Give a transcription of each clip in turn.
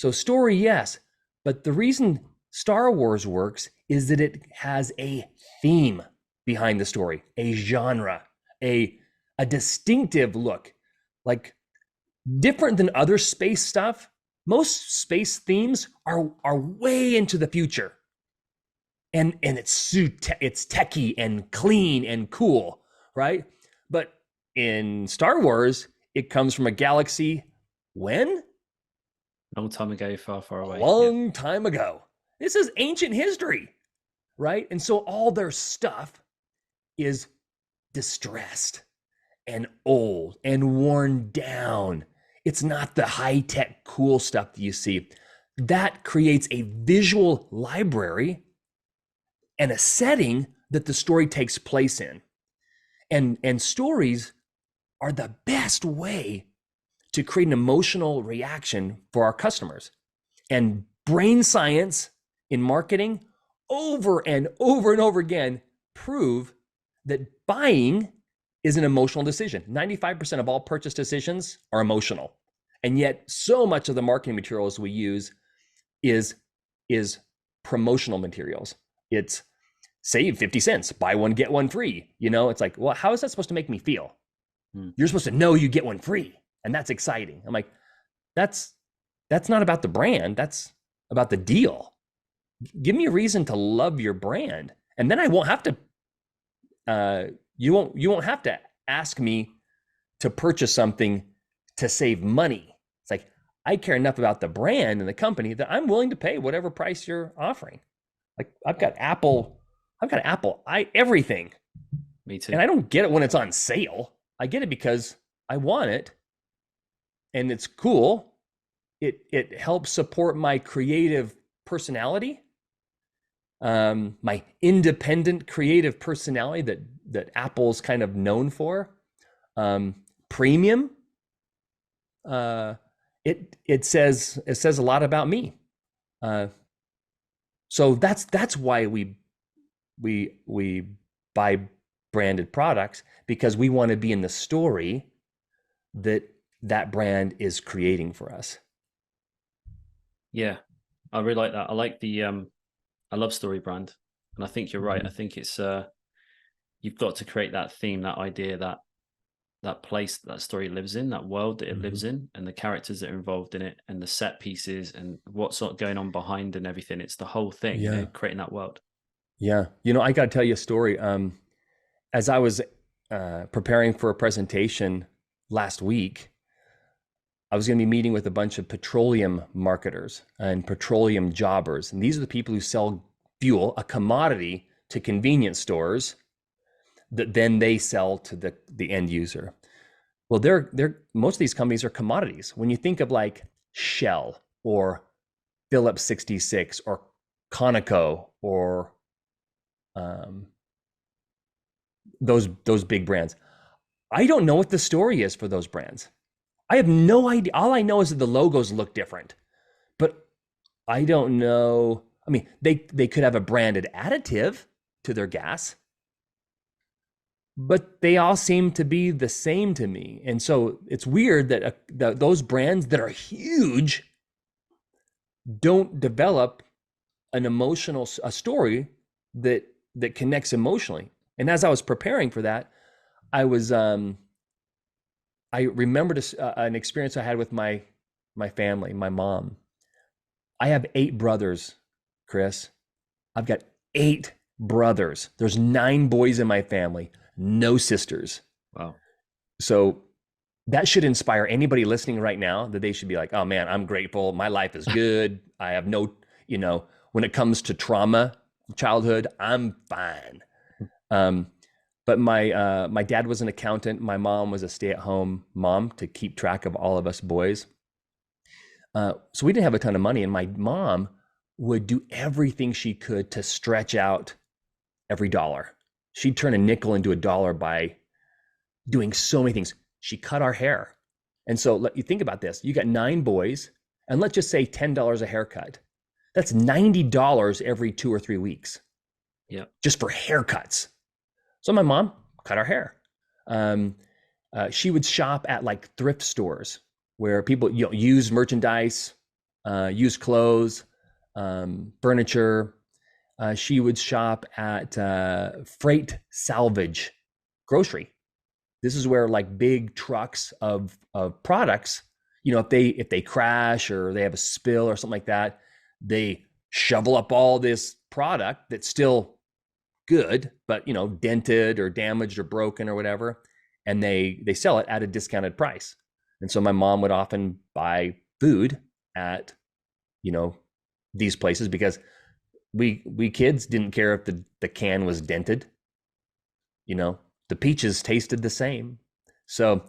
So story, yes, but the reason Star Wars works is that it has a theme behind the story, a genre, a a distinctive look, like different than other space stuff. Most space themes are way into the future, and it's techy and clean and cool, right? But in Star Wars, it comes from a galaxy when Long time ago, far, far a away. Yeah. long time ago. This is ancient history, right? And so all their stuff is distressed and old and worn down. It's not the high tech, cool stuff that you see. That creates a visual library and a setting that the story takes place in. And stories are the best way to create an emotional reaction for our customers. And brain science in marketing over and over and over again prove that buying is an emotional decision. 95% of all purchase decisions are emotional. And yet so much of the marketing materials we use is is promotional materials. It's save 50 cents, buy one get one free. It's like, well, how is that supposed to make me feel? Mm. You're supposed to know you get one free, and that's exciting. I'm like, that's that's not about the brand, that's about the deal. Give me a reason to love your brand, and then I won't have to you won't have to ask me to purchase something to save money. It's like, I care enough about the brand and the company that I'm willing to pay whatever price you're offering. Like, I've got Apple, I everything, Me too. and I don't get it when it's on sale. I get it because I want it, and it's cool. It helps support my creative personality, my independent creative personality that Apple's kind of known for. Premium. Uh, it says a lot about me. Uh, so that's why we buy branded products, because we want to be in the story that that brand is creating for us. Yeah. I really like that. I like the I love story brand. And I think you're right. I Mhm. think it's you've got to create that theme, that idea, that place that story lives in, that world that it lives Mhm. in, and the characters that are involved in it, and the set pieces, and what's sort of going on behind and everything. It's the whole thing, Yeah. creating that world. Yeah. I got to tell you a story. As I was preparing for a presentation last week, I was going to be meeting with a bunch of petroleum marketers and petroleum jobbers. And these are the people who sell fuel, a commodity, to convenience stores that then they sell to the end user. Well, they're most of these companies are commodities. When you think of like Shell or Phillips 66 or Conoco or um, those big brands, I don't know what the story is for those brands. I have no idea. All I know is that the logos look different, but I don't know. I mean, they could have a branded additive to their gas, but they all seem to be the same to me. And so it's weird that those brands that are huge don't develop a story that connects emotionally. And as I was preparing for that, I was I remembered an experience I had with my family, my mom. I have 8 brothers, Chris. I've got 8 brothers. There's 9 boys in my family, no sisters. Wow. So that should inspire anybody listening right now, that they should be like, oh man, I'm grateful. My life is good. I have no, when it comes to trauma, childhood, I'm fine. Um, but my dad was an accountant. My mom was a stay-at-home mom to keep track of all of us boys. So we didn't have a ton of money, and my mom would do everything she could to stretch out every dollar. She'd turn a nickel into a dollar by doing so many things. She cut our hair. And so let you think about this. You got 9 boys, and let's just say $10 a haircut. That's $90 every 2 or 3 weeks Yeah. just for haircuts. So my mom cut our hair. Um, she would shop at like thrift stores where people use merchandise, used clothes, furniture. She would shop at Freight Salvage Grocery. This is where like big trucks of products, if they crash or they have a spill or something like that, they shovel up all this product that's still good, but dented or damaged or broken or whatever, and they sell it at a discounted price. And so my mom would often buy food at these places because we kids didn't care if the can was dented. The peaches tasted the same. So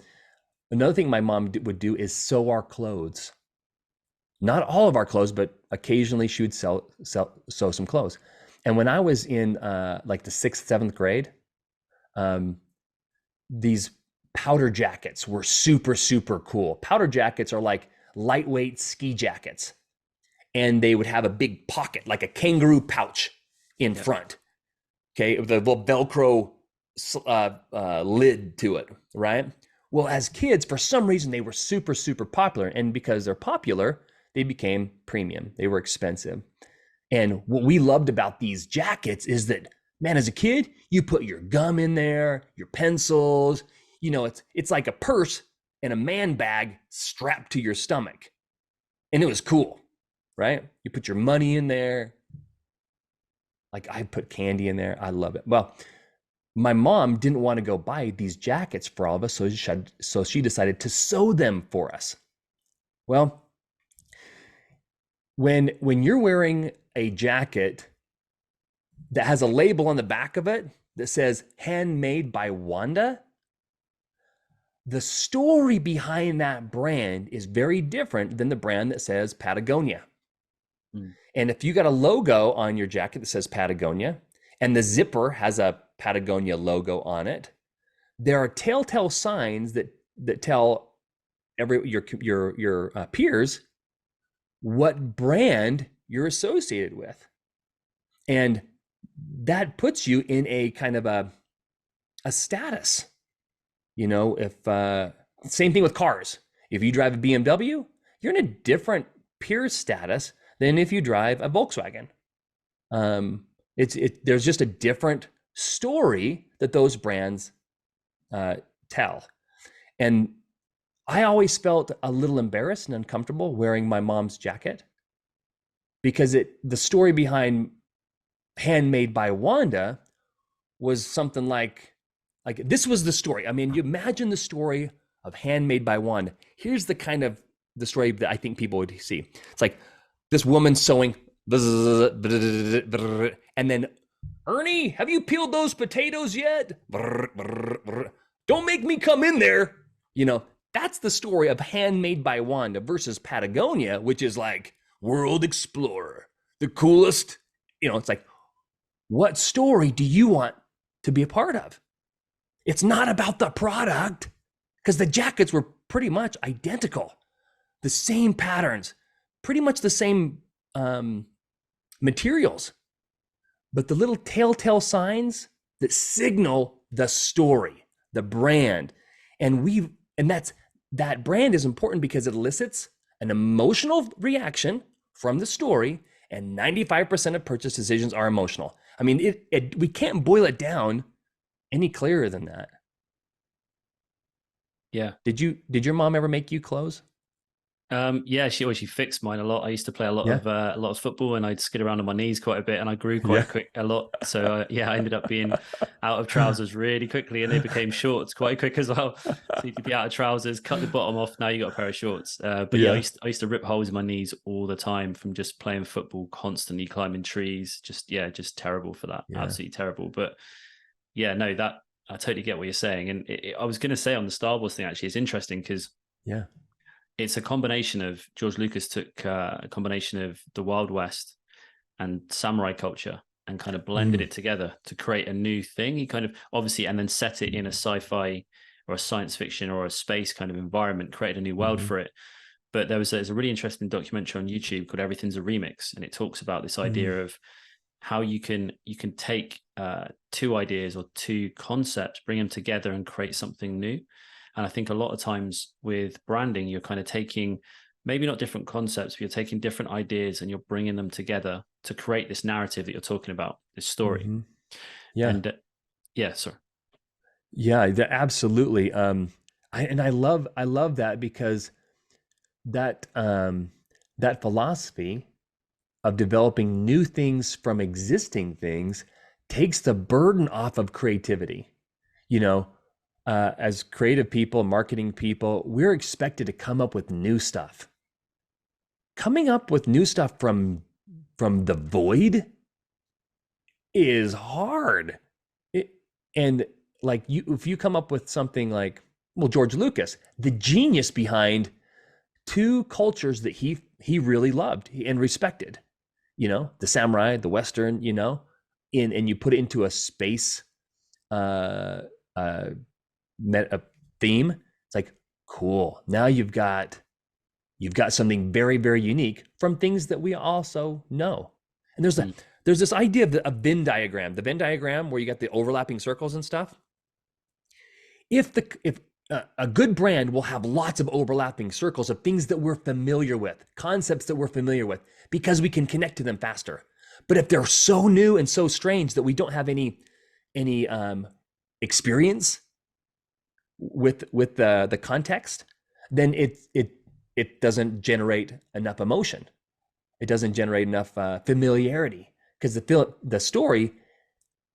another thing my mom would do is sew our clothes. Not all of our clothes, but occasionally she would sew some clothes. And when I was in like the 6th, 7th grade, these powder jackets were super, super cool. Powder jackets are like lightweight ski jackets. And they would have a big pocket, like a kangaroo pouch in front. Okay, with a little Velcro lid to it, right? Well, as kids, for some reason, they were super, super popular. And because they're popular, they became premium. They were expensive. And what we loved about these jackets is that, man, as a kid, you put your gum in there, your pencils, it's like a purse and a man bag strapped to your stomach. And it was cool, right? You put your money in there. Like I put candy in there. I love it. Well, my mom didn't want to go buy these jackets for all of us, so she decided to sew them for us. Well, when you're wearing a jacket that has a label on the back of it that says handmade by Wanda, the story behind that brand is very different than the brand that says Patagonia. And if you got a logo on your jacket that says Patagonia and the zipper has a Patagonia logo on it, there are telltale signs that tell your peers what brand you're associated with. And that puts you in a kind of a status. If same thing with cars. If you drive a BMW, you're in a different peer status than if you drive a Volkswagen. There's just a different story that those brands tell. And I always felt a little embarrassed and uncomfortable wearing my mom's jacket because the story behind Handmade by Wanda was something like this was the story. I mean, you imagine the story of Handmade by Wanda. Here's the kind of the story that I think people would see. It's like this woman sewing, and then, Ernie, have you peeled those potatoes yet? Don't make me come in there. That's the story of Handmade by Wanda versus Patagonia, which is like world explorer, the coolest. It's like, what story do you want to be a part of? It's not about the product, because the jackets were pretty much identical, the same patterns, pretty much the same materials, but the little telltale signs that signal the story, the brand. And that brand is important because it elicits an emotional reaction from the story, and 95% of purchase decisions are emotional. I mean, we can't boil it down any clearer than that. Yeah. Did your mom ever make you clothes? Yeah, she fixed mine a lot. I used to play a lot of football, and I'd skid around on my knees quite a bit, and I grew quite a lot. So I ended up being out of trousers really quickly, and they became shorts quite quick as well. So you could be out of trousers, cut the bottom off. Now you got a pair of shorts. But I used to rip holes in my knees all the time from just playing football, constantly climbing trees. Just terrible for that. Absolutely terrible. But no, that I totally get what you're saying. And I was going to say on the Star Wars thing, actually, it's interesting because it's a combination of George Lucas took a combination of the Wild West and samurai culture and kind of blended it together to create a new thing. He kind of obviously, and then set it in a sci-fi or a science fiction or a space kind of environment, created a new world for it. But there's a really interesting documentary on YouTube called Everything's a Remix. And it talks about this idea of how you can take two ideas or two concepts, bring them together and create something new. And I think a lot of times with branding, you're kind of taking maybe not different concepts, but you're taking different ideas and you're bringing them together to create this narrative that you're talking about, this story. Mm-hmm. Yeah. And yeah, sorry. Yeah, absolutely. I love that, because that that philosophy of developing new things from existing things takes the burden off of creativity. You know, as creative people, marketing people, we're expected to come up with new stuff. Coming up with new stuff from the void is hard. And like, if you come up with something like, well, George Lucas, the genius behind two cultures that he really loved and respected, the samurai, the Western, and you put it into a space uh, uh, a theme. It's like, cool. Now you've got something very, very unique from things that we also know. And there's this idea of a Venn diagram, the Venn diagram where you got the overlapping circles and stuff. If a good brand will have lots of overlapping circles of things that we're familiar with, concepts that we're familiar with, because we can connect to them faster. But if they're so new and so strange that we don't have any experience with the context, then it doesn't generate enough emotion. It doesn't generate enough familiarity, because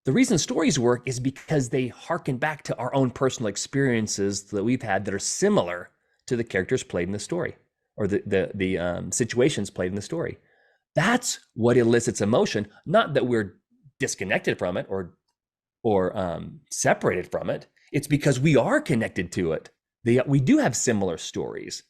the reason stories work is because they harken back to our own personal experiences that we've had that are similar to the characters played in the story, or the situations played in the story. That's what elicits emotion, not that we're disconnected from it or separated from it. It's because we are connected to it. We do have similar stories.